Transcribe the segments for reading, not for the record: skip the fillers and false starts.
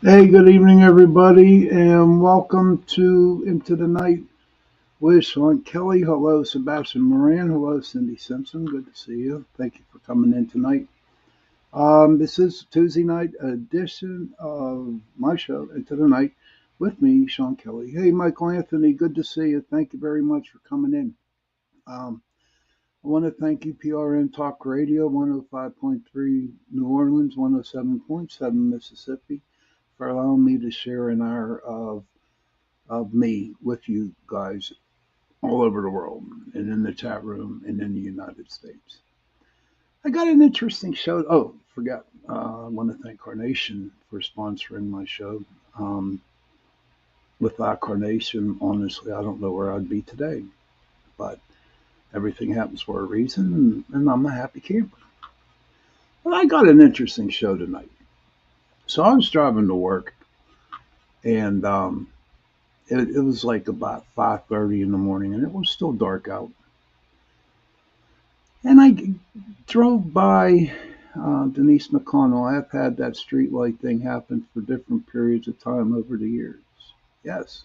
Hey, good evening, everybody, and welcome to Into the Night with Sean Kelly. Hello, Sebastian Moran. Hello, Cindy Simpson. Good to see you. Thank you for coming in tonight. This is Tuesday night edition of my show, Into the Night, with me, Sean Kelly. Hey, Michael Anthony. Good to see you. Thank you very much for coming in. Um, I want to thank you, PRN Talk Radio, 105.3 New Orleans, 107.7 Mississippi, for allowing me to share an hour of me with you guys all over the world and in the chat room and in the United States. I got an interesting show. Oh, forgot. I want to thank Carnation for sponsoring my show. Um, Without Carnation, honestly, I don't know where I'd be today. But everything happens for a reason, and I'm a happy camper. But I got an interesting show tonight. So I was driving to work, and it was like about 5:30 in the morning, and it was still dark out. And I drove by Denise McConnell. I've had that streetlight thing happen for different periods of time over the years. Yes.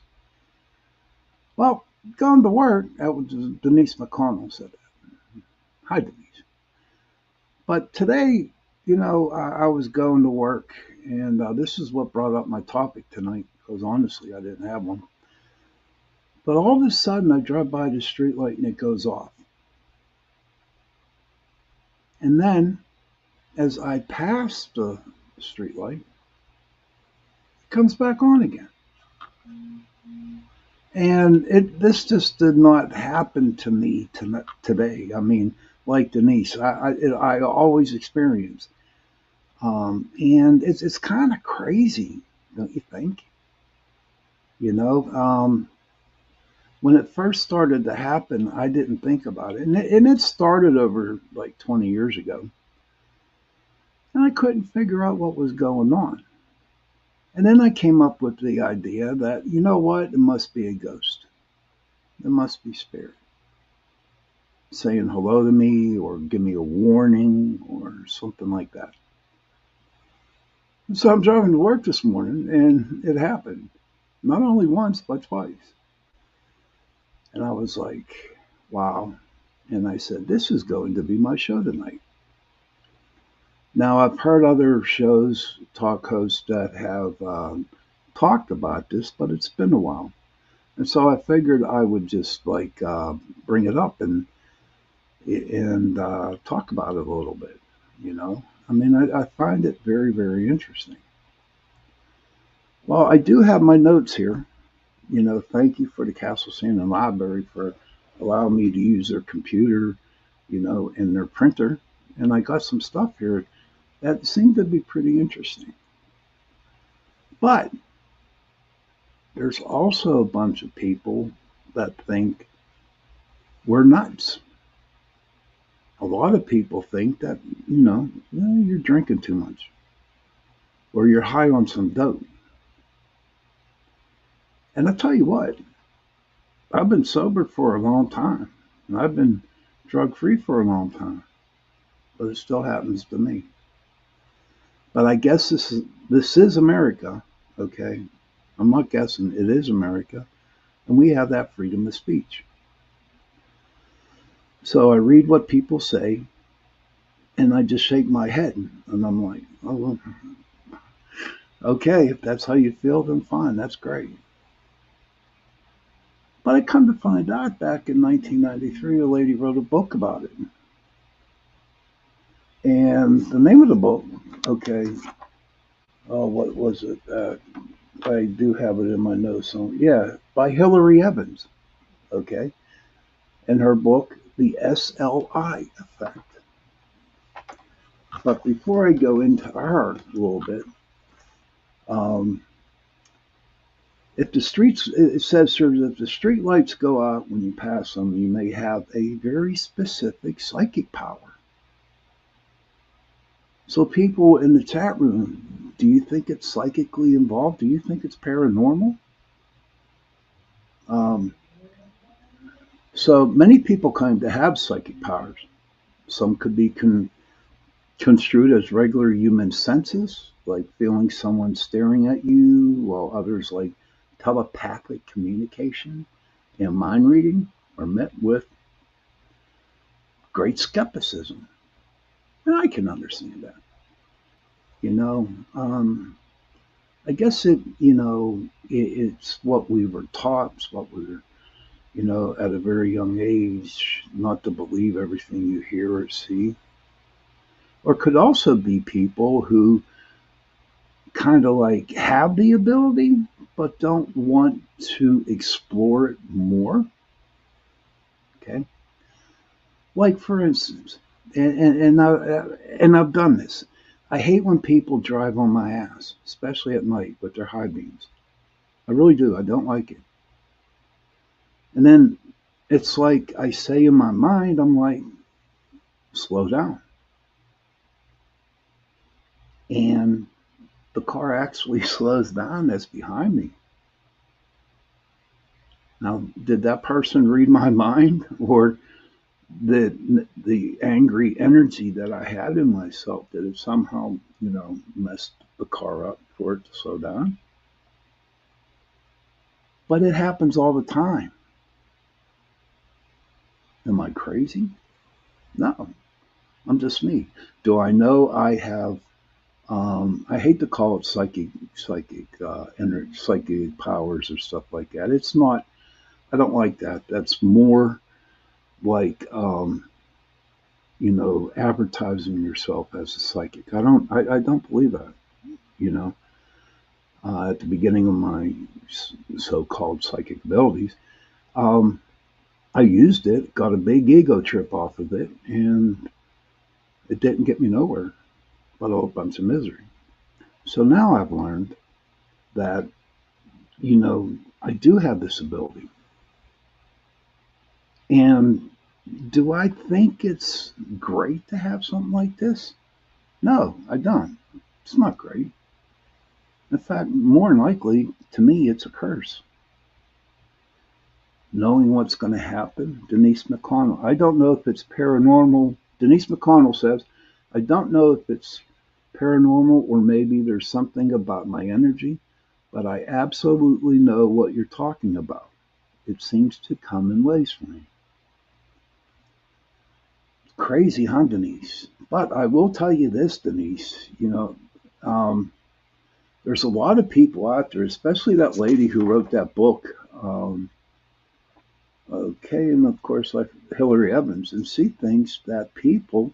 Well, going to work, that was Denise McConnell said that. Hi, Denise. But today, I was going to work, and this is what brought up my topic tonight, because honestly, I didn't have one. But all of a sudden, I drive by the streetlight and it goes off. And then, as I pass the streetlight, it comes back on again. And this just did not happen to me today. I mean, like Denise, I always experience, and it's kind of crazy, don't you think? You know, when it first started to happen, I didn't think about it, and it started over like 20 years ago, and I couldn't figure out what was going on. And then I came up with the idea that you know what, it must be a ghost. It must be spirit saying hello to me or give me a warning or something like that. So I'm driving to work this morning and it happened. Not only once, but twice. And I was like, wow. And I said, this is going to be my show tonight. Now, I've heard other shows, talk hosts that have talked about this, but it's been a while. And so I figured I would just like bring it up and talk about it a little bit. You know, I mean, I find it very, very interesting. Well, I do have my notes here. You know, thank you for the Castle Santa Library for allowing me to use their computer, and their printer. And I got some stuff here that seemed to be pretty interesting. But there's also a bunch of people that think we're nuts. A lot of people think that, you're drinking too much or you're high on some dope. And I tell you what, I've been sober for a long time. And I've been drug free for a long time. But it still happens to me. But I guess this is America, okay? I'm not guessing. It is America. And we have that freedom of speech. So I read what people say and I just shake my head. And I'm like, oh, well, okay, if that's how you feel, then fine. That's great. But I come to find out back in 1993, a lady wrote a book about it. And the name of the book, okay, what was it? I do have it in my notes. Yeah, by Hillary Evans, okay, and her book, The SLI Effect. But before I go into her a little bit, um, if the streets, it says here that if the street lights go out when you pass them, you may have a very specific psychic power. So, people in the chat room, do you think it's psychically involved? Do you think it's paranormal? Um, so, many people claim to have psychic powers. Some could be construed as regular human senses, like feeling someone staring at you, while others like telepathic communication and mind reading are met with great skepticism. And I can understand that. You know, I guess it's what we were taught, it's what we were, at a very young age, not to believe everything you hear or see. Or could also be people who kind of like have the ability but don't want to explore it more. Okay, like for instance, and I've done this. I hate when people drive on my ass, especially at night with their high beams. I really do. I don't like it. And then it's like I say in my mind, I'm like, slow down. And the car actually slows down that's behind me. Now, did that person read my mind, or the angry energy that I had in myself, did it somehow, messed the car up for it to slow down? But it happens all the time. Am I crazy? No, I'm just me. Do I know I have? I hate to call it psychic powers or stuff like that. It's not. I don't like that. That's more like advertising yourself as a psychic. I don't believe that. You know, at the beginning of my so-called psychic abilities, um, I used it, got a big ego trip off of it, and it didn't get me nowhere but a bunch of misery. So now I've learned that, I do have this ability. And do I think it's great to have something like this? No, I don't. It's not great. In fact, more than likely, to me, it's a curse. Knowing what's going to happen, Denise McConnell. I don't know if it's paranormal. Denise McConnell says, I don't know if it's paranormal or maybe there's something about my energy, but I absolutely know what you're talking about. It seems to come in waves for me. Crazy, huh, Denise? But I will tell you this, Denise. There's a lot of people out there, especially that lady who wrote that book. Okay, and of course, like Hillary Evans, and see things that people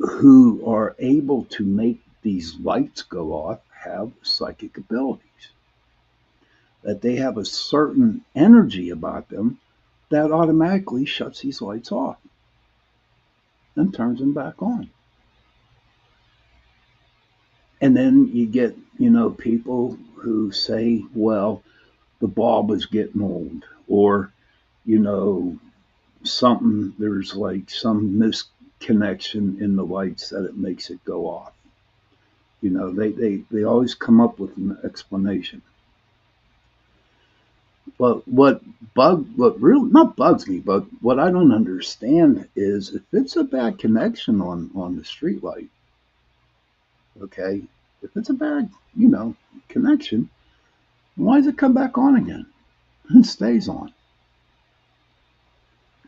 who are able to make these lights go off have psychic abilities. That they have a certain energy about them that automatically shuts these lights off and turns them back on. And then you get, people who say, well, the bulb is getting old, or, you know, there's like some misconnection in the lights that it makes it go off. They always come up with an explanation. But what really not bugs me, but what I don't understand is if it's a bad connection on the street light, okay, if it's a bad, connection, why does it come back on again and stays on?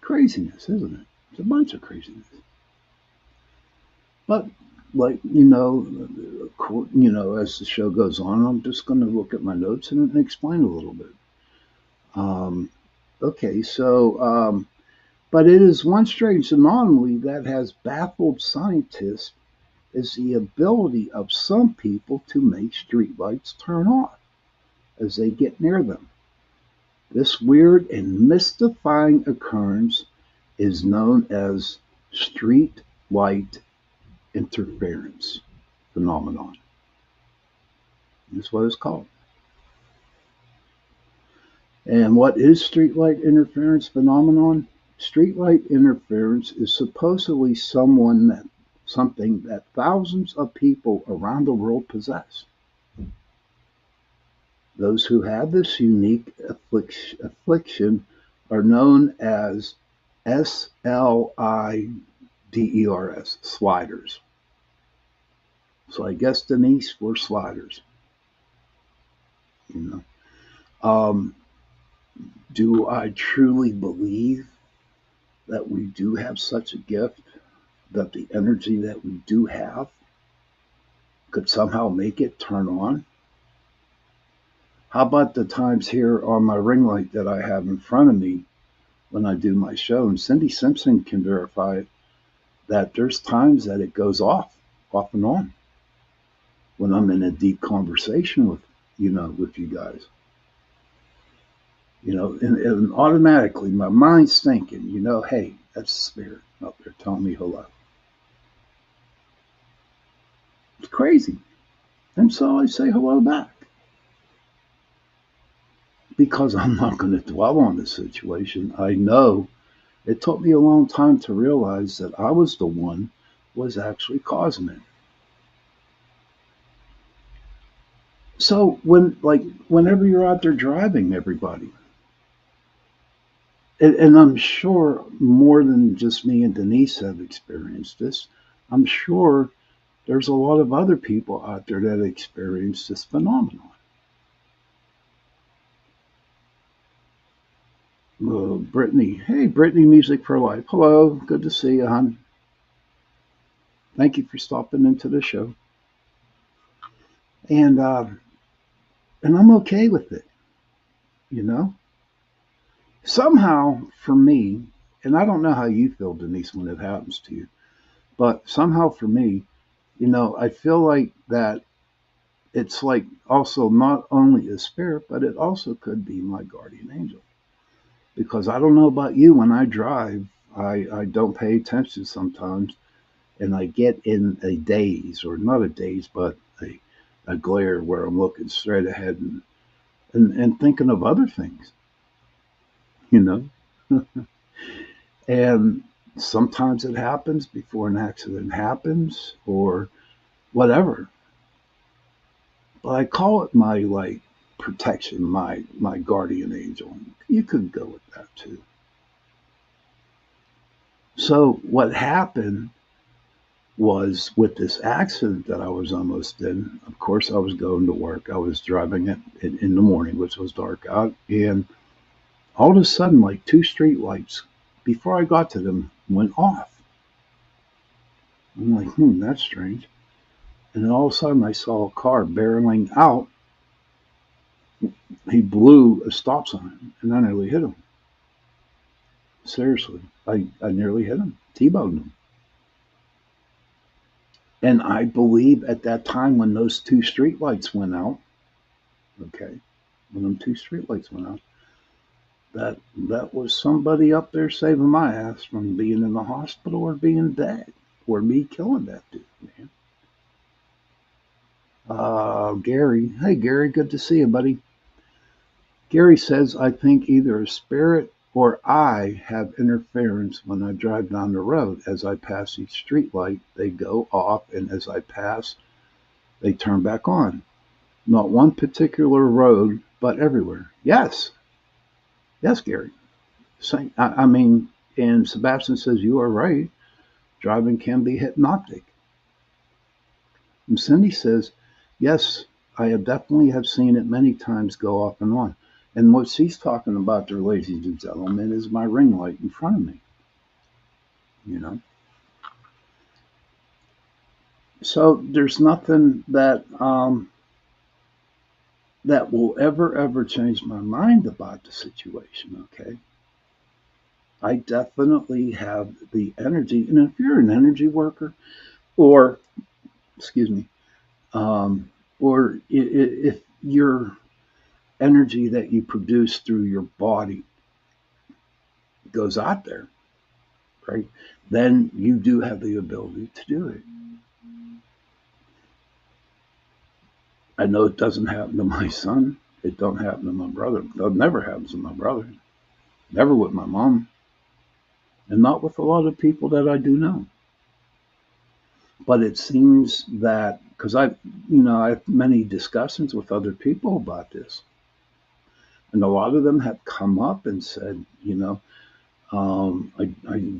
Craziness, isn't it? It's a bunch of craziness. But like as the show goes on, I'm just going to look at my notes and explain a little bit. Um, okay, so but it is one strange anomaly that has baffled scientists is the ability of some people to make streetlights turn off as they get near them. This weird and mystifying occurrence is known as street light interference phenomenon. That's what it's called. And what is streetlight interference phenomenon? Streetlight interference is supposedly something that thousands of people around the world possess. Those who have this unique affliction are known as SLIDERS, sliders. So I guess Denise, we're sliders. You know, um, do I truly believe that we do have such a gift? That the energy that we do have could somehow make it turn on? How about the times here on my ring light that I have in front of me when I do my show? And Cindy Simpson can verify it, that there's times that it goes off and on when I'm in a deep conversation with you guys. And automatically my mind's thinking, hey, that's the spirit up there telling me hello. It's crazy. And so I say hello back because I'm not going to dwell on the situation. I know it took me a long time to realize that I was the one was actually causing it. So whenever you're out there driving, everybody, and I'm sure more than just me and Denise have experienced this. I'm sure there's a lot of other people out there that experience this phenomenon. Brittany, hey, Brittany, Music for Life. Hello, good to see you, hon. Thank you for stopping into the show, and I'm okay with it. You know, somehow for me, and I don't know how you feel, Denise, when it happens to you, but somehow for me, I feel like that it's like also not only a spirit, but it also could be my guardian angel. Because I don't know about you, when I drive, I don't pay attention sometimes, and I get in a daze, or not a daze, but a glare where I'm looking straight ahead and thinking of other things, you know? And sometimes it happens before an accident happens or whatever. But I call it my protection, my guardian angel. You could go with that too. So what happened was with this accident that I was almost in. Of course, I was going to work. I was driving it in the morning, which was dark out, and all of a sudden, like two street lights, before I got to them, went off. I'm like, that's strange. And then all of a sudden, I saw a car barreling out. He blew a stop sign, and I nearly hit him. Seriously, I nearly hit him, T-boned him. And I believe at that time when those two street lights went out, okay, when them two street lights went out, that was somebody up there saving my ass from being in the hospital or being dead or me killing that dude, man. Gary, hey Gary, good to see you, buddy. Gary says, I think either a spirit or I have interference when I drive down the road. As I pass each street light, they go off, and as I pass, they turn back on. Not one particular road, but everywhere. Yes, yes, Gary. I mean, and Sebastian says, you are right. Driving can be hypnotic. And Cindy says, yes, I have definitely have seen it many times go off and on. And what she's talking about there, ladies and gentlemen, is my ring light in front of me. You know, so there's nothing that will ever change my mind about the situation. Okay, I definitely have the energy, and if you're an energy worker, or excuse me, or if your energy that you produce through your body goes out there, right? Then you do have the ability to do it. I know it doesn't happen to my son. It don't happen to my brother. It never happens to my brother. Never with my mom, and not with a lot of people that I do know. But it seems that because I have many discussions with other people about this, and a lot of them have come up and said, I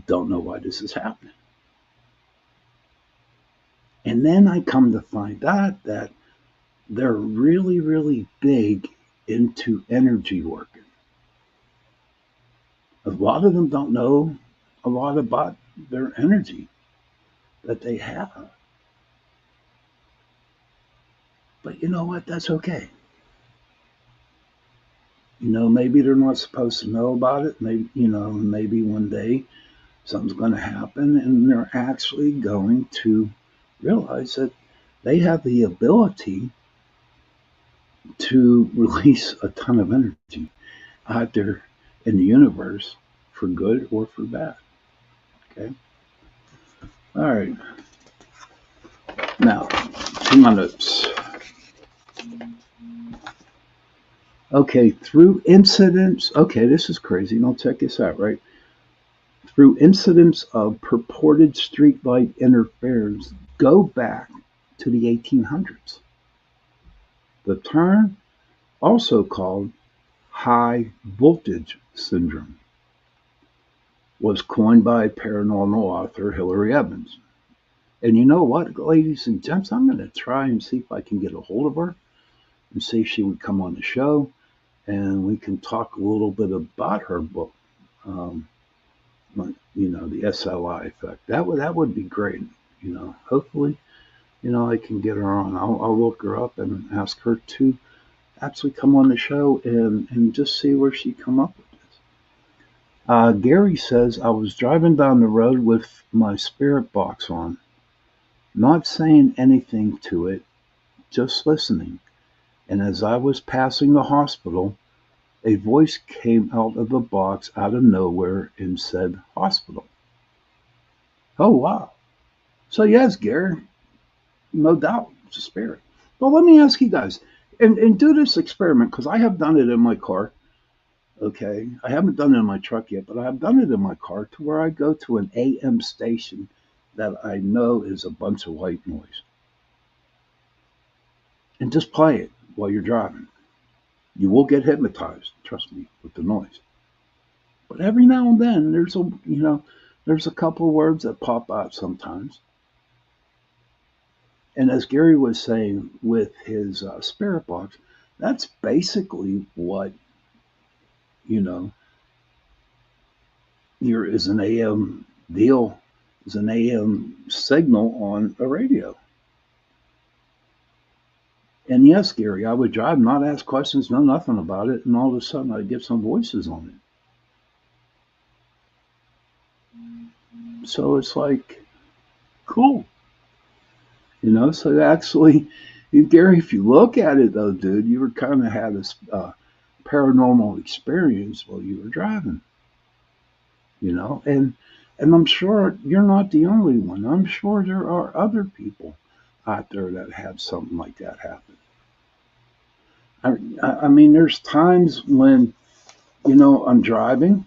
don't know why this is happening. And then I come to find out that they're really, really big into energy working. A lot of them don't know a lot about their energy that they have. But you know what? That's okay. Maybe they're not supposed to know about it. Maybe one day something's going to happen and they're actually going to realize that they have the ability to release a ton of energy out there in the universe for good or for bad. Okay. All right. Now, 2 minutes. Okay. Through incidents. Okay, this is crazy. Now, check this out, right? Through incidents of purported streetlight interference go back to the 1800s. The term, also called high voltage syndrome, was coined by paranormal author Hilary Evans. And you know what, ladies and gents, I'm going to try and see if I can get a hold of her and see if she would come on the show and we can talk a little bit about her book, um, the SLI effect. That would be great. Hopefully, I can get her on. I'll look her up and ask her to actually come on the show and just see where she come up with this. Gary says, I was driving down the road with my spirit box on, not saying anything to it, just listening. And as I was passing the hospital, a voice came out of the box out of nowhere and said, hospital. Oh, wow. So, yes, Gary, no doubt, it's a spirit. But let me ask you guys, and do this experiment, because I have done it in my car. Okay. I haven't done it in my truck yet, but I have done it in my car to where I go to an AM station that I know is a bunch of white noise and just play it while you're driving. You will get hypnotized, trust me, with the noise. But every now and then there's a couple of words that pop out sometimes. And as Gary was saying with his spirit box, that's basically what, you know, here is an AM deal, is an AM signal on a radio. And yes, Gary, I would drive, not ask questions, know nothing about it, and all of a sudden I'd get some voices on it. So it's like, cool. So actually, Gary, if you look at it though, dude, you were kind of had a paranormal experience while you were driving, and I'm sure you're not the only one. I'm sure there are other people out there that have something like that happen. I mean, there's times when, I'm driving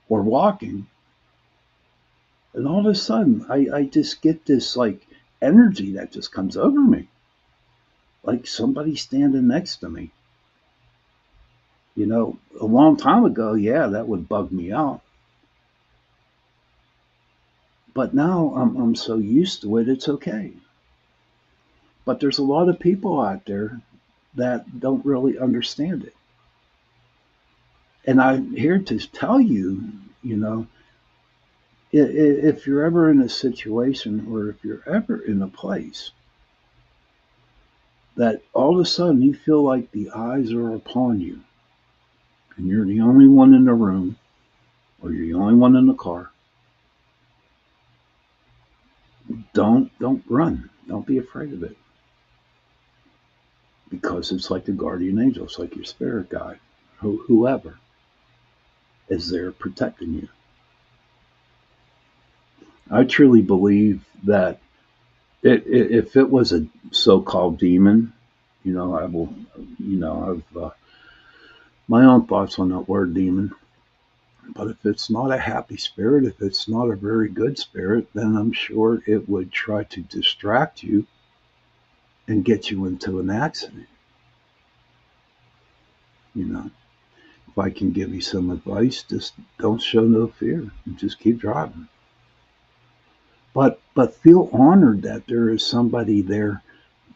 or walking, and all of a sudden I just get this like energy that just comes over me, like somebody standing next to me. A long time ago, yeah, that would bug me out. But now I'm so used to it, it's okay. But there's a lot of people out there that don't really understand it. And I'm here to tell you, you know, if you're ever in a situation or if you're ever in a place that all of a sudden you feel like the eyes are upon you and you're the only one in the room or you're the only one in the car, don't run. Don't be afraid of it. Because it's like the guardian angel, it's like your spirit guide, whoever is there protecting you. I truly believe that if it was a so-called demon, I will, I've my own thoughts on that word demon. But if it's not a happy spirit, if it's not a very good spirit, then I'm sure it would try to distract you and get you into an accident. You know, if I can give you some advice, just don't show no fear and just keep driving. But feel honored that there is somebody there,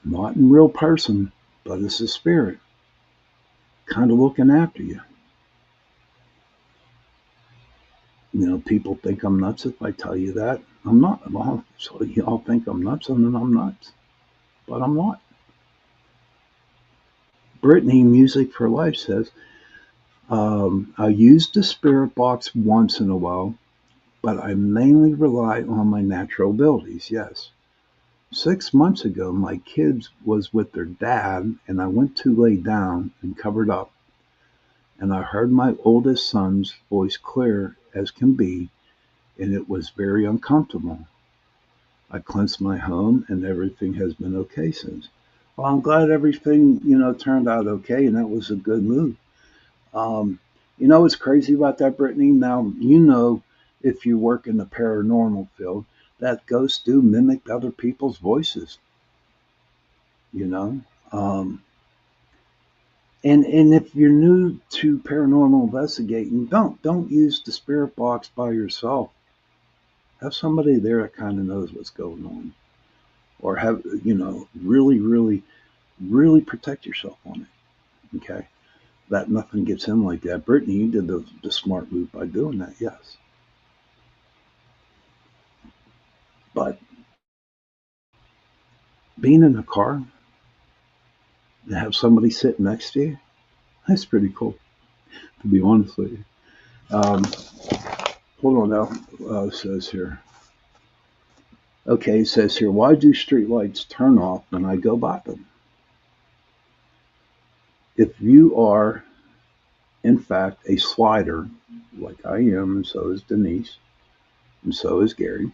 not in real person, but as a spirit, kind of looking after you. People think I'm nuts if I tell you that. I'm not. Well, so y'all think I'm nuts, and then I'm nuts, but I'm not. Brittany Music for Life says, I use the spirit box once in a while, but I mainly rely on my natural abilities. Yes. 6 months ago, my kids was with their dad, and I went to lay down and covered up, and I heard my oldest son's voice clear as can be, and it was very uncomfortable. I cleansed my home, and everything has been okay since. Well, I'm glad everything turned out okay, and that was a good move. Um, what's crazy about that, Brittany? Now if you work in the paranormal field, that ghosts do mimic other people's voices. You know, um, and if you're new to paranormal investigating, don't use the spirit box by yourself. Have somebody there that kind of knows what's going on, or have really, really, really protect yourself on it. Okay, that nothing gets in like that. Brittany, you did the smart move by doing that. Yes, but being in a car and have somebody sit next to you, that's pretty cool. To be honest with you. Um, Hold on now. It says here. Okay, it says here, why do streetlights turn off when I go by them? If you are, in fact, a slider, like I am, and so is Denise, and so is Gary,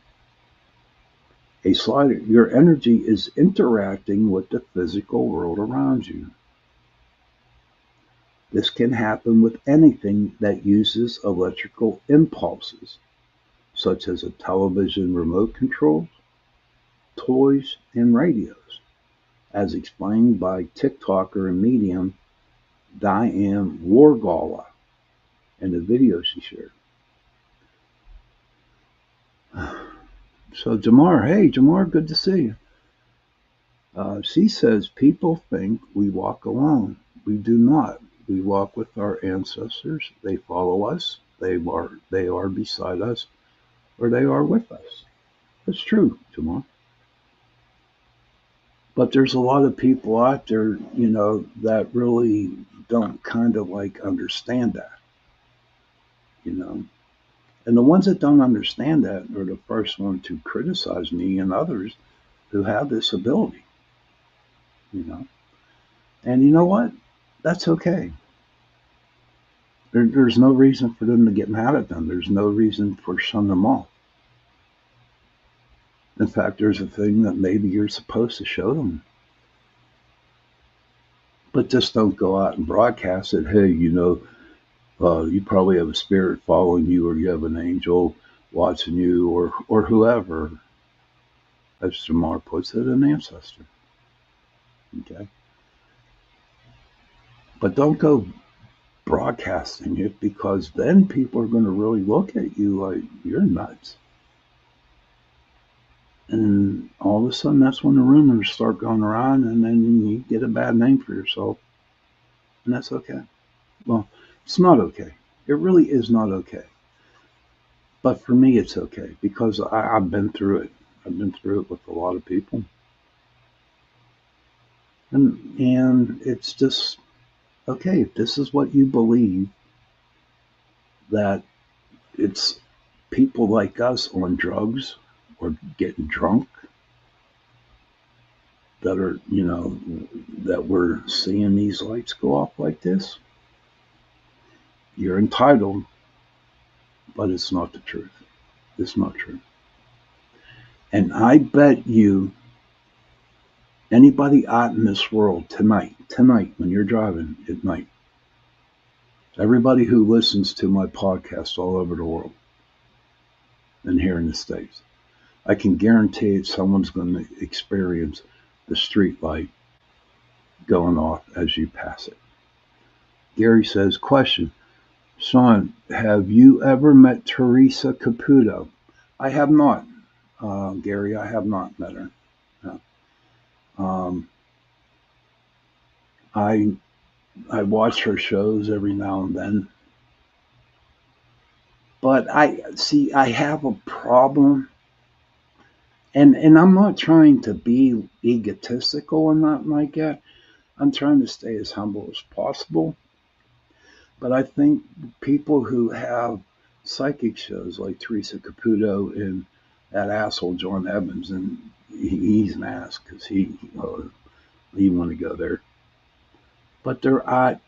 a slider, your energy is interacting with the physical world around you. This can happen with anything that uses electrical impulses, such as a television remote control, toys, and radios, as explained by TikToker and medium Diane Wargala in the video she shared. So Jamar, hey Jamar, good to see you. She says people think we walk alone. We do not. We walk with our ancestors. They follow us. They are beside us, or they are with us. That's true, Jamar. But there's a lot of people out there, that really don't kind of like understand that, you know. And the ones that don't understand that are the first one to criticize me and others who have this ability, you know. And you know what? That's okay. There's no reason for them to get mad at them. There's no reason for shun them off. In fact, there's a thing that maybe you're supposed to show them. But just don't go out and broadcast it. Hey, you probably have a spirit following you, or you have an angel watching you, or whoever. As Jamar puts it, an ancestor. Okay, but don't go broadcasting it, because then people are going to really look at you like you're nuts. And all of a sudden, that's when the rumors start going around, and then you get a bad name for yourself, and that's okay. Well, it's not okay. It really is not okay. But for me, it's okay because I've been through it. I've been through it with a lot of people, and it's just okay. If this is what you believe, that it's people like us on drugs or getting drunk that are, that we're seeing these lights go off like this, you're entitled, but it's not the truth. It's not true. And I bet you anybody out in this world tonight, when you're driving at night, everybody who listens to my podcast all over the world and here in the States, I can guarantee someone's going to experience the street light going off as you pass it. Gary says, question, Sean, have you ever met Teresa Caputo? I have not. Gary, I have not met her. No. Um, I I watch her shows every now and then, but I have a problem, and I'm not trying to be egotistical or nothing like that. I'm trying to stay as humble as possible. But I think people who have psychic shows like Teresa Caputo and that asshole John Evans, and he's an ass because he want to go there. But they're out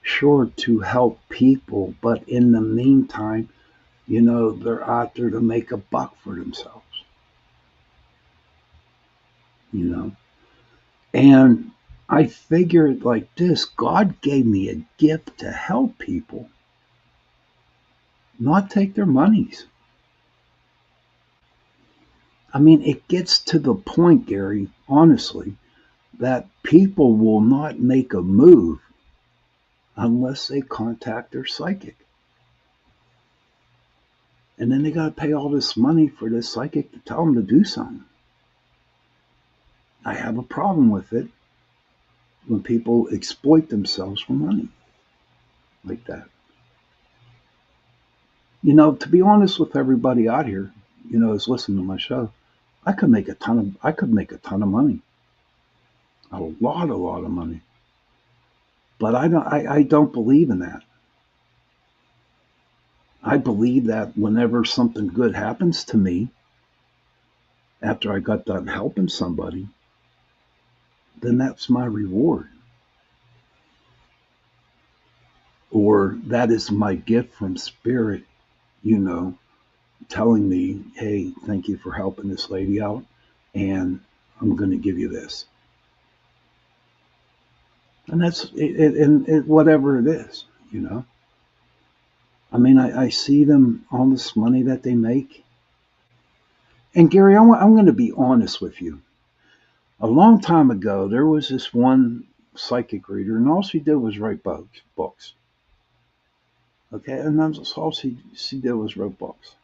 sure to help people, but in the meantime, they're out there to make a buck for themselves, you know. And I figured like this: God gave me a gift to help people, not take their monies. I mean, it gets to the point, Gary, honestly, that people will not make a move unless they contact their psychic. And then they got to pay all this money for this psychic to tell them to do something. I have a problem with it when people exploit themselves for money like that. To be honest with everybody out here, is listening to my show, I could make a ton of money. A lot of money. But I don't believe in that. I believe that whenever something good happens to me after I got done helping somebody, then that's my reward. Or that is my gift from spirit, you know, telling me, hey, thank you for helping this lady out, and I'm going to give you this. And that's whatever it is. I mean, I see them, all this money that they make. And Gary, I'm going to be honest with you. A long time ago, there was this one psychic reader, and all she did was write books. Okay, and that's all she did was write books.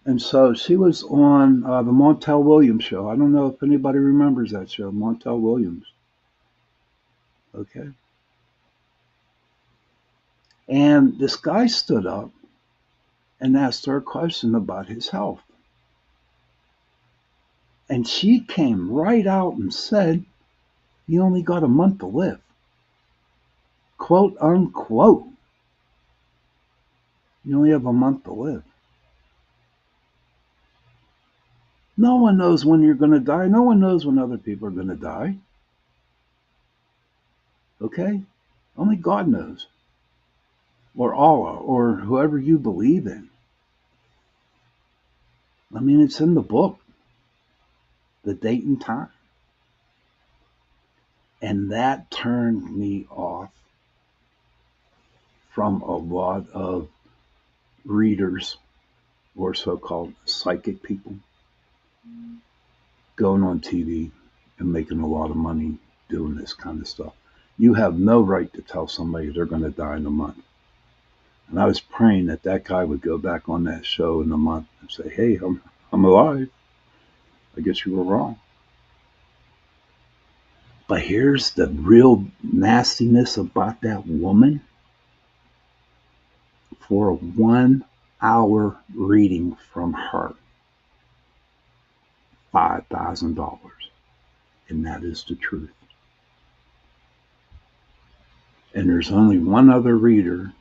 And so she was on the Montel Williams show. I don't know if anybody remembers that show, Montel Williams. Okay, and this guy stood up and asked her a question about his health, and she came right out and said, "You only got a month to live," quote unquote. You only have a month to live. No one knows when you're going to die. No one knows when other people are going to die. Okay? Only God knows. Or Allah, or whoever you believe in. I mean, it's in the book, the date and time. And that turned me off from a lot of readers or so called psychic people going on TV and making a lot of money doing this kind of stuff. You have no right to tell somebody they're going to die in a month. And I was praying that that guy would go back on that show in a month and say, hey, I'm alive. I guess you were wrong. But here's the real nastiness about that woman. For a 1 hour reading from her, $5,000. And that is the truth. And there's only one other reader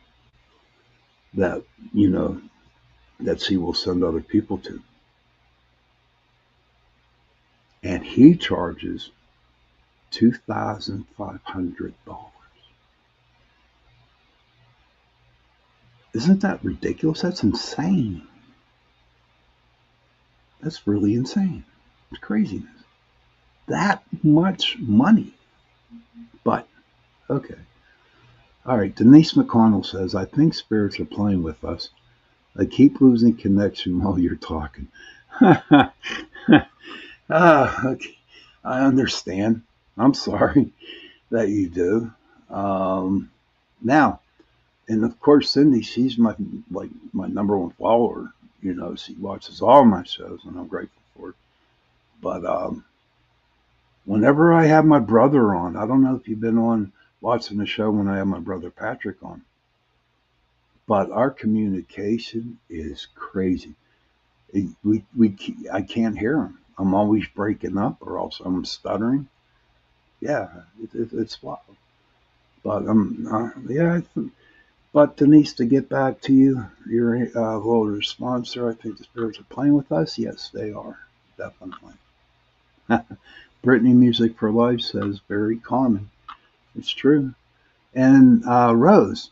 that, that she will send other people to. And he charges $2,500. Isn't that ridiculous? That's insane. That's really insane. It's craziness. That much money. But, okay. All right, Denise McConnell says, I think spirits are playing with us. I keep losing connection while you're talking. Okay. I understand. I'm sorry that you do. Now, and of course, Cindy, she's my number one follower. She watches all my shows, and I'm grateful for it. But whenever I have my brother on, I don't know if you've been on watching the show when I have my brother Patrick on, but our communication is crazy. I can't hear him. I'm always breaking up, or else I'm stuttering. Yeah, it's wild. But yeah. But Denise, to get back to you, your little response there, I think the spirits are playing with us. Yes, they are, definitely. Brittany Music for Life says very common. It's true. And Rose,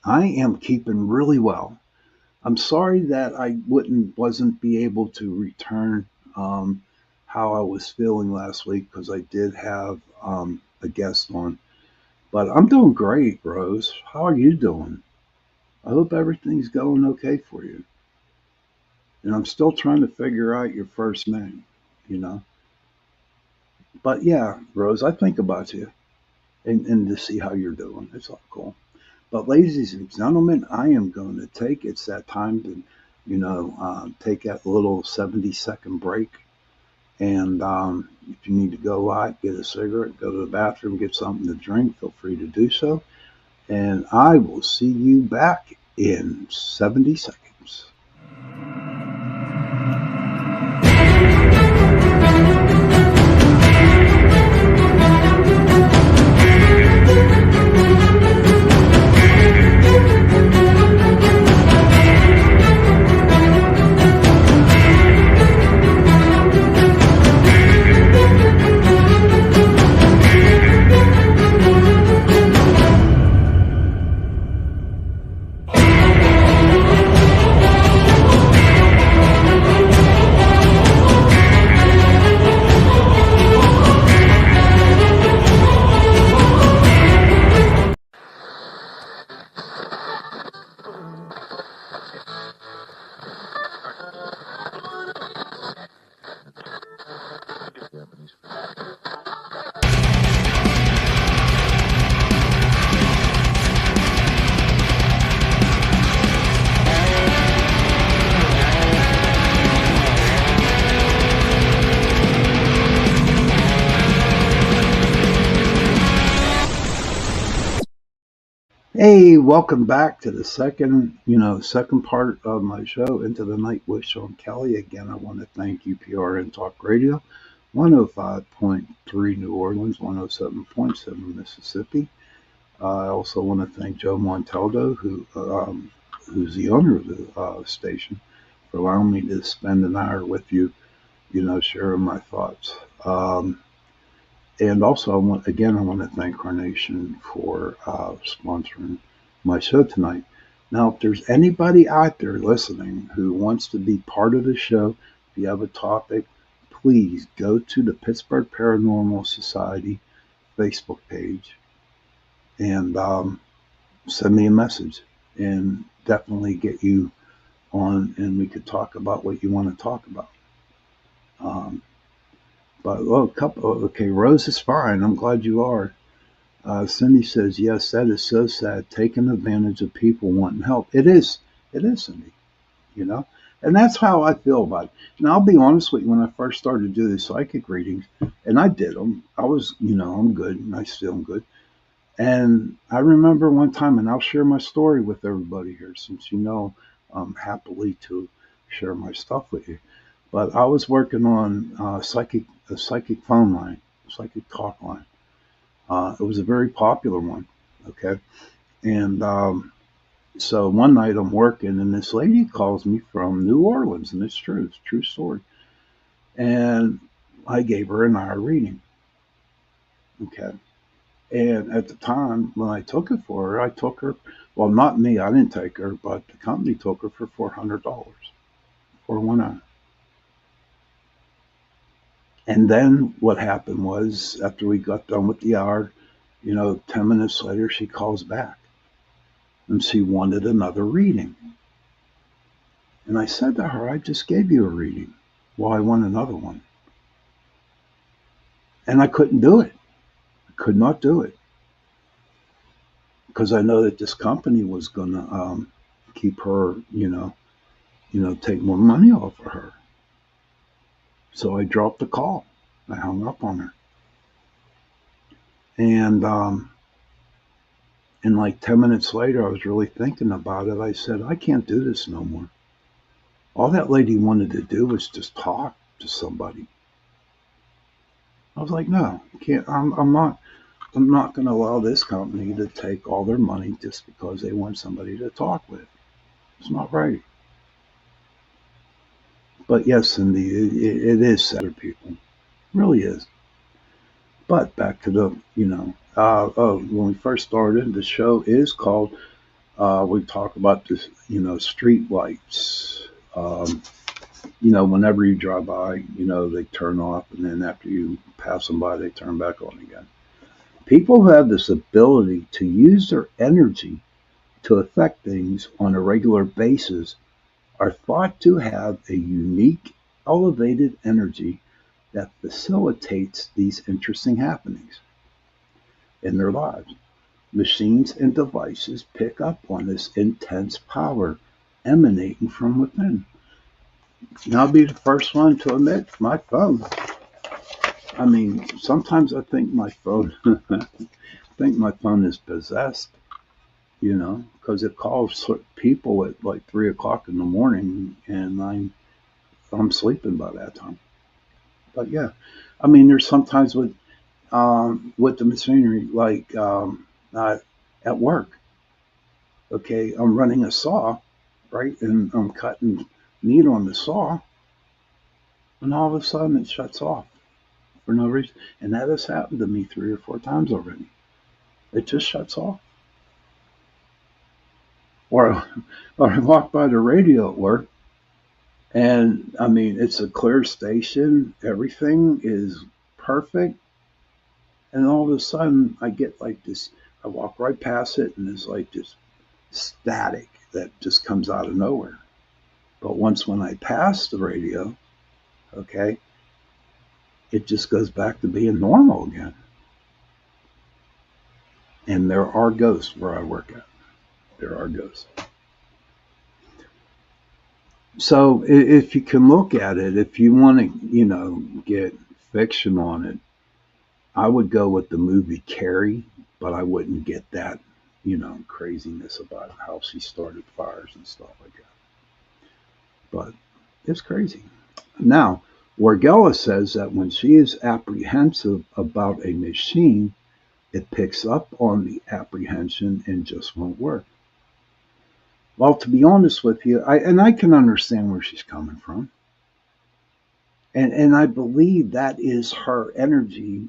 I am keeping really well. I'm sorry that I wasn't be able to return um, how I was feeling last week because I did have a guest on. But I'm doing great, Rose. How are you doing? I hope everything's going okay for you. And I'm still trying to figure out your first name, you know. But yeah, Rose, I think about you and to see how you're doing. It's all cool. But ladies and gentlemen, I am going to take it's that time to, take that little 70-second break. And if you need to go out, get a cigarette, go to the bathroom, get something to drink, feel free to do so. And I will see you back in 70 seconds. Hey, welcome back to the second part of my show, Into the Night with Sean Kelly. Again, I want to thank UPRN Talk Radio, 105.3 New Orleans, 107.7 Mississippi. I also want to thank Joe Montaldo, who's the owner of the station, for allowing me to spend an hour with you, sharing my thoughts. And also, I want to thank Carnation for sponsoring my show tonight. Now, if there's anybody out there listening who wants to be part of the show, if you have a topic, please go to the Pittsburgh Paranormal Society Facebook page and send me a message, and definitely get you on, and we could talk about what you want to talk about. Um, but okay, Rose is fine. I'm glad you are. Cindy says, yes, that is so sad. Taking advantage of people wanting help. It is. It is, Cindy. You know? And that's how I feel about it. And I'll be honest with you, when I first started to do the psychic readings, and I did them, I was, I'm good, and I still am good. And I remember one time, and I'll share my story with everybody here, since I'm happily to share my stuff with you. But I was working on a psychic phone line, psychic talk line. It was a very popular one, okay? And so one night I'm working, and this lady calls me from New Orleans, and it's a true story. And I gave her an hour reading, okay? And at the time when I took it for her, well, not me, I didn't take her, but the company took her for $400 for 1 hour. And then what happened was, after we got done with the hour, 10 minutes later, she calls back and she wanted another reading. And I said to her, I just gave you a reading. Well, I want another one. And I couldn't do it. I could not do it. Because I know that this company was going to keep her, take more money off of her. So I dropped the call. I hung up on her. And like 10 minutes later, I was really thinking about it. I said, I can't do this no more. All that lady wanted to do was just talk to somebody. I was like, no, can't. I'm not going to allow this company to take all their money just because they want somebody to talk with. It's not right. But yes, Cindy, it is sad for people. It really is. But back to when we first started, the show is called, we talk about this, street lights. Whenever you drive by, they turn off, and then after you pass them by, they turn back on again. People who have this ability to use their energy to affect things on a regular basis are thought to have a unique, elevated energy that facilitates these interesting happenings in their lives. Machines and devices pick up on this intense power emanating from within. And I'll be the first one to admit my phone. I mean, sometimes I think my phone, I think my phone is possessed, because it calls people at like 3 o'clock in the morning, and I'm sleeping by that time. But yeah, I mean, there's sometimes with the machinery, like at work. Okay, I'm running a saw, right, and I'm cutting meat on the saw, and all of a sudden it shuts off for no reason. And that has happened to me 3 or 4 times already. It just shuts off. Or, or I walk by the radio at work, and I mean, it's a clear station, everything is perfect, and all of a sudden I get like this. I walk right past it, and there's like this static that just comes out of nowhere. But once when I pass the radio, okay, it just goes back to being normal again. And there are ghosts where I work at. There are ghosts. So if you can look at it, if you want to, get fiction on it, I would go with the movie Carrie, but I wouldn't get that, craziness about how she started fires and stuff like that. But it's crazy. Now, Wargella says that when she is apprehensive about a machine, it picks up on the apprehension and just won't work. Well, to be honest with you, I can understand where she's coming from. And I believe that is her energy,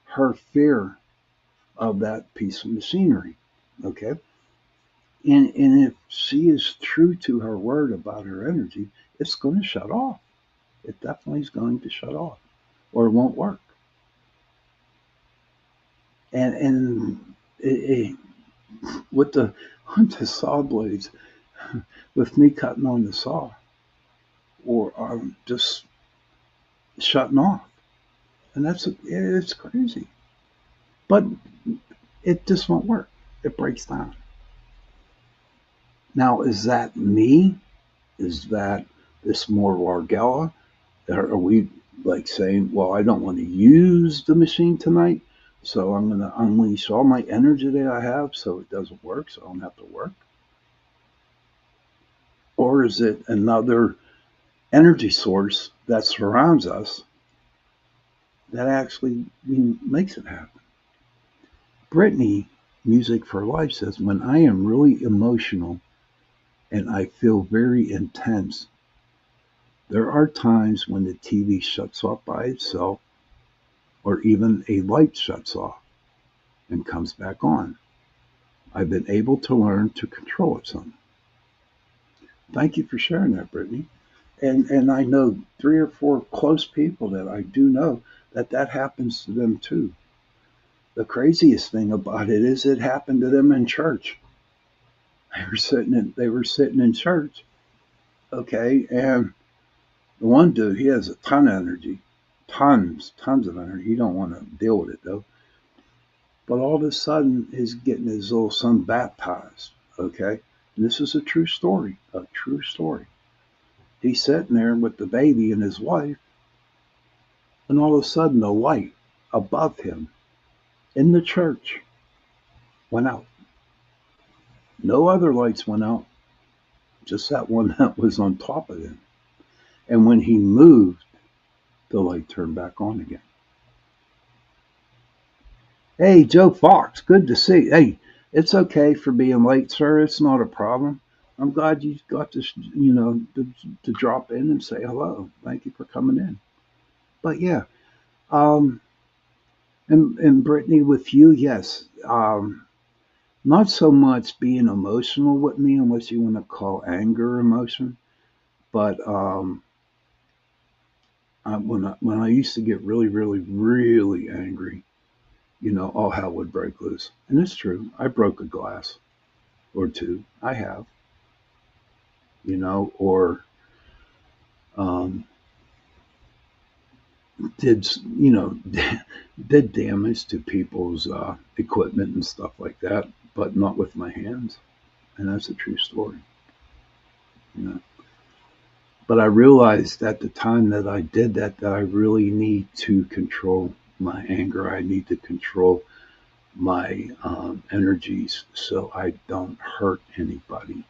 her fear of that piece of machinery. Okay. And if she is true to her word about her energy, it's going to shut off. It definitely is going to shut off or it won't work. And with the saw blades, with me cutting on the saw or just shutting off, and it's crazy, but it just won't work. It breaks down. Now, is that me? Is that this more Wargella? Are we like saying, well, I don't want to use the machine tonight, so I'm going to unleash all my energy that I have so it doesn't work, so I don't have to work? Or is it another energy source that surrounds us that actually makes it happen? Brittany, Music for Life, says, when I am really emotional and I feel very intense, there are times when the TV shuts off by itself or even a light shuts off and comes back on. I've been able to learn to control it some. Thank you for sharing that, Brittany. And I know 3 or 4 close people that I do know that happens to them too. The craziest thing about it is it happened to them in church. They were sitting in church, okay, and the one dude, he has a ton of energy, tons of energy. He don't want to deal with it though. But all of a sudden, he's getting his little son baptized, okay. And this is a true story, a true story. he's sitting there with the baby and his wife, and all of a sudden the light above him in the church went out. No other lights went out, just that one that was on top of him. And when he moved, the light turned back on again. Hey, Joe Fox, good to see you. Hey, it's okay for being late, sir. It's not a problem. I'm glad you got this, to drop in and say hello. Thank you for coming in. But yeah, um, and Brittany, with you, yes. Not so much being emotional with me, unless you want to call anger emotion, but when I used to get really, really, really angry, all hell would break loose. And it's true. I broke a glass or two. I have, or um, did, did damage to people's equipment and stuff like that, but not with my hands. And that's a true story. You know. But I realized at the time that I did that I really need to control my anger. I need to control my energies so I don't hurt anybody.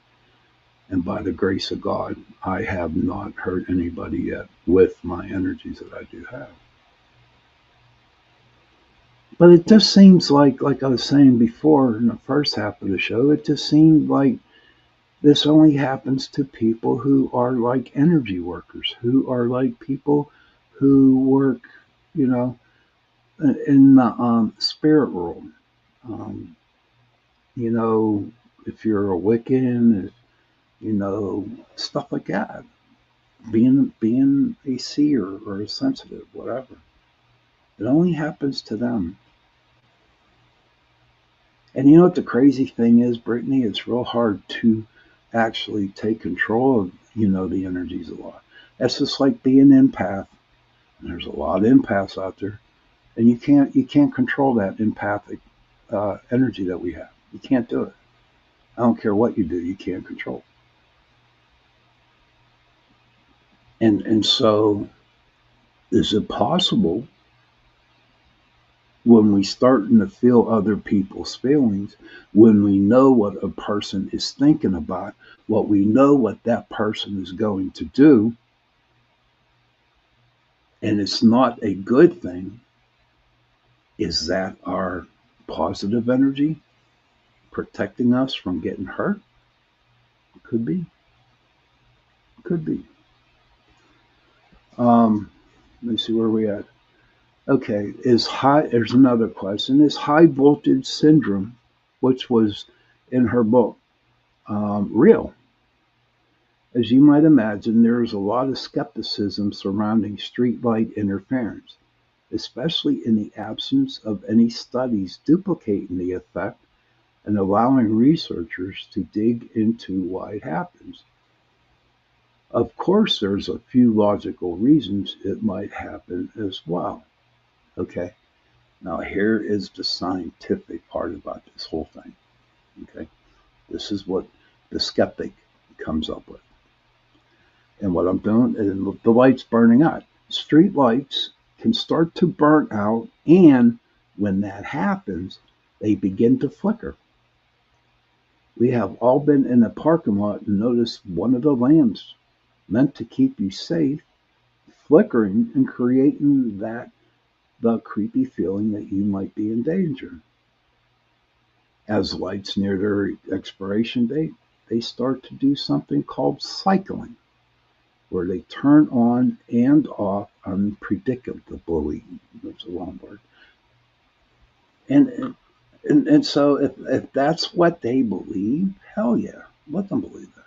And by the grace of God, I have not hurt anybody yet with my energies that I do have. But it just seems like I was saying before in the first half of the show, it just seemed like this only happens to people who are like energy workers, who are like people who work, you know, in the spirit world. Um, you know, if you're a Wiccan, stuff like that. Being a seer or a sensitive, whatever. It only happens to them. And you know what the crazy thing is, Brittany? It's real hard to actually take control of, the energies a lot. That's just like being an empath. And there's a lot of empaths out there, and you can't control that empathic energy that we have. You can't do it. I don't care what you do, you can't control. And so, is it possible when we starting to feel other people's feelings, when we know what a person is thinking about, what we know what that person is going to do, and it's not a good thing, is that our positive energy protecting us from getting hurt? Could be. Could be. Let me see where we at. Okay, is high. There's another question. Is high voltage syndrome, which was in her book, real? As you might imagine, there is a lot of skepticism surrounding streetlight interference, especially in the absence of any studies duplicating the effect and allowing researchers to dig into why it happens. Of course, there's a few logical reasons it might happen as well. Okay, now here is the scientific part about this whole thing. Okay, this is what the skeptic comes up with. And what I'm doing is the light's burning out. Street lights can start to burn out, and when that happens, they begin to flicker. We have all been in a parking lot and noticed one of the lamps meant to keep you safe flickering and creating the creepy feeling that you might be in danger. As lights near their expiration date, they start to do something called cycling, where they turn on and off unpredictably. That's a long word. And and so if that's what they believe, hell yeah, let them believe that.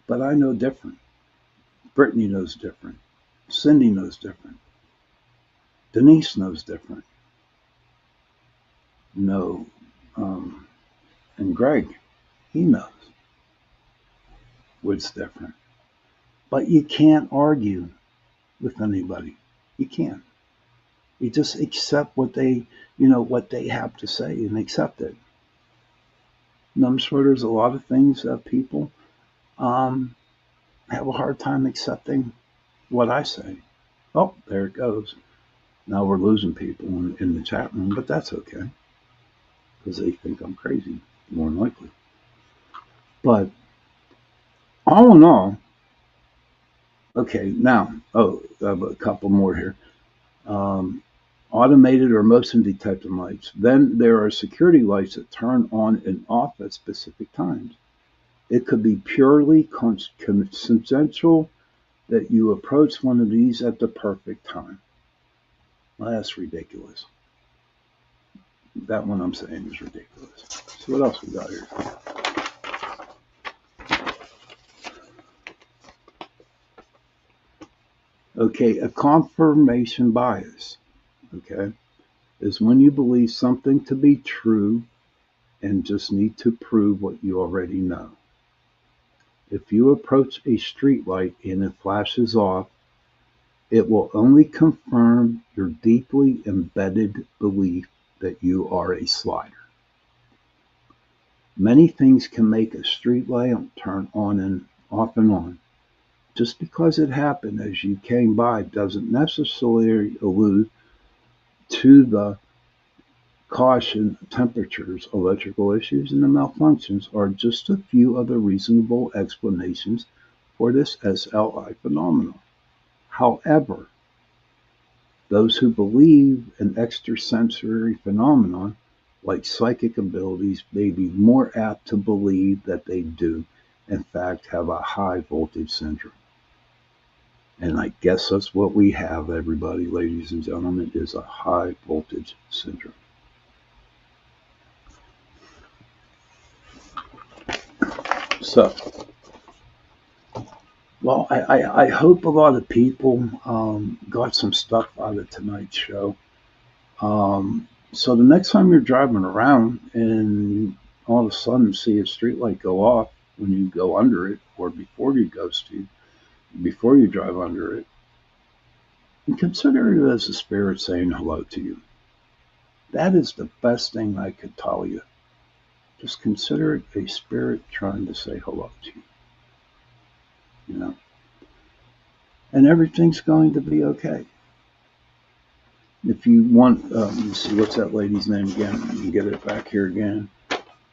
But I know different. Brittany knows different. Cindy knows different. Denise knows different. No, um, and Greg, he knows what's different. But you can't argue with anybody. You can't. You just accept what they have to say and accept it. And I'm sure there's a lot of things that people, um, have a hard time accepting what I say. Oh, there it goes. Now we're losing people in the chat room, but that's okay because they think I'm crazy, more than likely. But all in all, okay, now, I have a couple more here. Um, Automated or motion detecting lights. Then there are security lights that turn on and off at specific times. It could be purely consensual that you approach one of these at the perfect time. Well, that's ridiculous. That one I'm saying is ridiculous. So what else we got here? Okay, a confirmation bias, okay, is when you believe something to be true and just need to prove what you already know. If you approach a streetlight and it flashes off, it will only confirm your deeply embedded belief that you are a slider. Many things can make a streetlight turn on and off and on. Just because it happened as you came by doesn't necessarily allude to the caution temperatures, electrical issues, and the malfunctions are just a few of the reasonable explanations for this SLI phenomenon. However, those who believe in extrasensory phenomenon, like psychic abilities, may be more apt to believe that they do, in fact, have a high voltage syndrome. And I guess that's what we have, everybody, ladies and gentlemen, is a high voltage syndrome. So, well, I hope a lot of people got some stuff out of tonight's show. So the next time you're driving around and all of a sudden see a streetlight go off when you go under it or before you drive under it, consider it as a spirit saying hello to you. That is the best thing I could tell you. Just consider it a spirit trying to say hello to you. You know, and everything's going to be okay. If you want, let's see, what's that lady's name again? Let me get it back here again.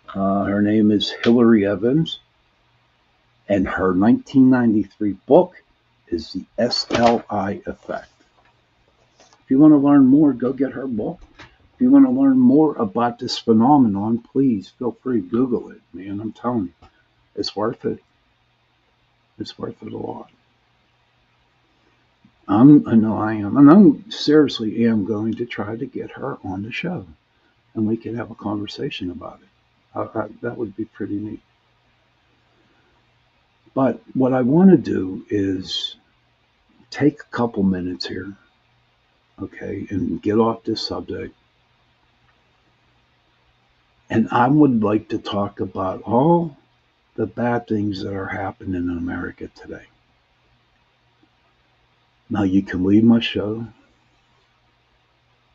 Her name is Hillary Evans, and her 1993 book is The SLI Effect. If you want to learn more, go get her book. If you want to learn more about this phenomenon, please feel free to Google it, man. I'm telling you, it's worth it. It's worth it a lot. I know I am, and I seriously am going to try to get her on the show, and we can have a conversation about it. That would be pretty neat. But what I want to do is take a couple minutes here, okay, and get off this subject. And I would like to talk about all the bad things that are happening in America today. Now, you can leave my show.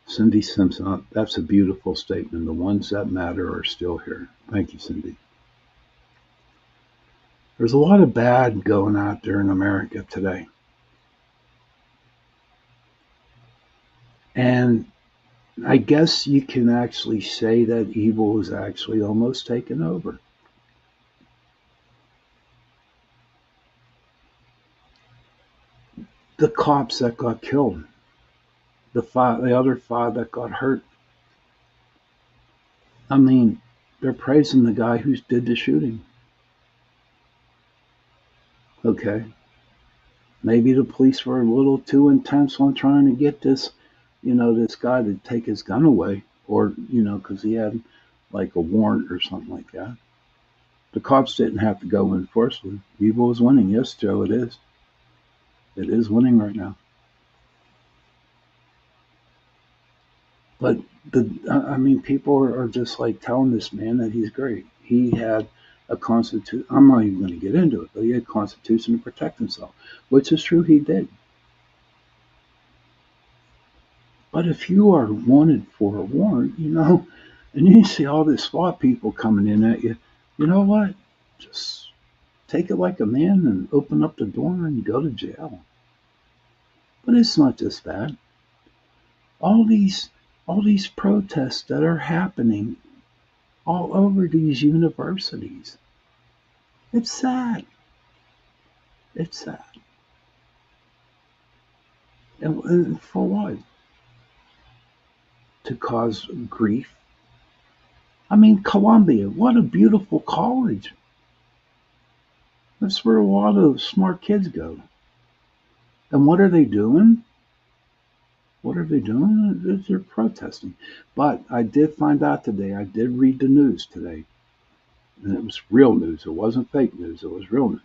Cindy Simpson, that's a beautiful statement. The ones that matter are still here. Thank you, Cindy. There's a lot of bad going out there in America today. And I guess you can actually say that evil is actually almost taken over. The cops that got killed, the other five that got hurt. I mean, they're praising the guy who did the shooting. Okay. Maybe the police were a little too intense on trying to get this, this guy to take his gun away, or, because he had like a warrant or something like that. The cops didn't have to go in forcefully. Evil is winning. Yes, Joe, it is. It is winning right now. But people are just like telling this man that he's great. He had a constitution. I'm not even going to get into it, but he had a constitution to protect himself, which is true. He did. But if you are wanted for a warrant, and you see all these SWAT people coming in at you, you know what? Just take it like a man and open up the door and go to jail. But it's not just that. All these protests that are happening all over these universities. It's sad. It's sad. And for what? To cause grief? I mean, Columbia, what a beautiful college. That's where a lot of smart kids go. And what are they doing? What are they doing? They're protesting. But I did find out today, I did read the news today, and it was real news. It wasn't fake news, it was real news.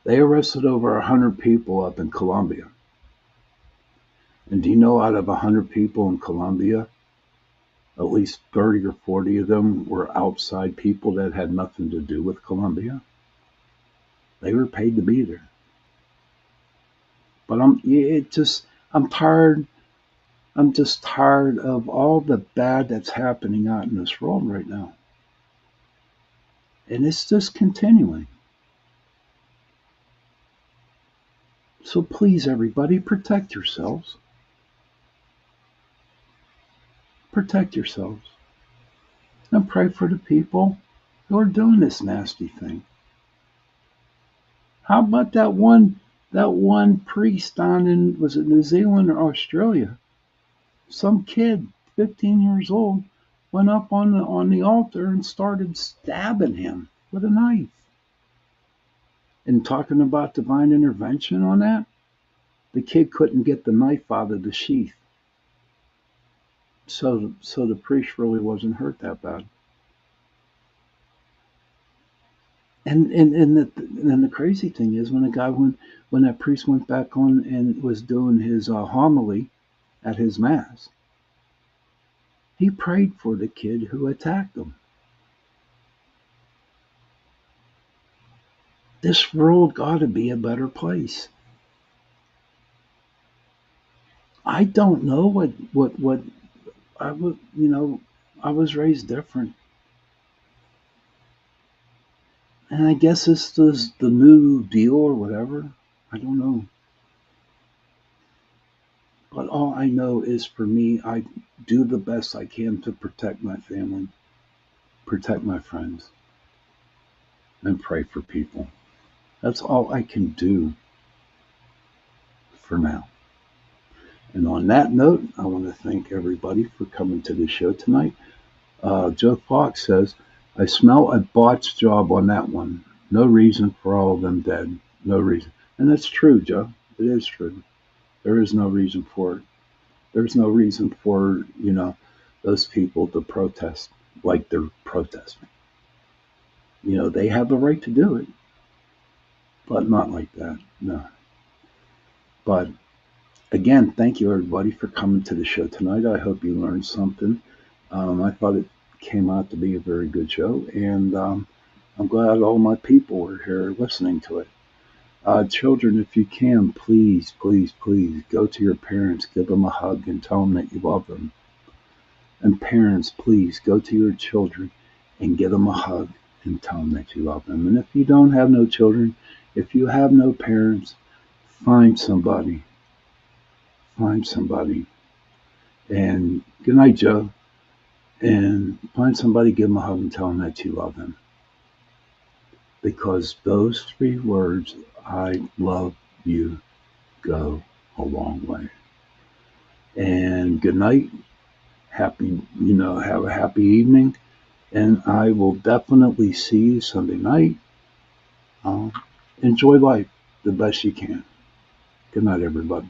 They arrested over 100 people up in Colombia. And do you know out of 100 people in Colombia, at least 30 or 40 of them were outside people that had nothing to do with Colombia? They were paid to be there. But I'm tired. I'm just tired of all the bad that's happening out in this world right now. And it's just continuing. So please, everybody, protect yourselves. Protect yourselves. And pray for the people who are doing this nasty thing. How about that one priest down in, was it New Zealand or Australia? Some kid, 15 years old, went up on the altar and started stabbing him with a knife. And talking about divine intervention on that, the kid couldn't get the knife out of the sheath. So the priest really wasn't hurt that bad. And the crazy thing is when that priest went back on and was doing his homily at his mass, he prayed for the kid who attacked him. This world got to be a better place. I don't know what I would, I was raised different. And I guess this is the new deal or whatever. I don't know. But all I know is for me, I do the best I can to protect my family, protect my friends, and pray for people. That's all I can do for now. And on that note, I want to thank everybody for coming to the show tonight. Joe Fox says, I smell a botched job on that one. No reason for all of them dead. No reason. And that's true, Joe. It is true. There is no reason for it. There's no reason for, those people to protest like they're protesting. They have the right to do it, but not like that. No. But again, thank you everybody for coming to the show tonight. I hope you learned something. I thought it came out to be a very good show, and I'm glad all my people were here listening to it. Children, if you can, please, please, please go to your parents, give them a hug, and tell them that you love them. And parents, please go to your children and give them a hug and tell them that you love them. And if you don't have no children, if you have no parents, find somebody. Find somebody. And good night, Joe. And find somebody, give them a hug, and tell them that you love them. Because those 3 words, I love you, go a long way. And good night. Happy, have a happy evening. And I will definitely see you Sunday night. Enjoy life the best you can. Good night, everybody.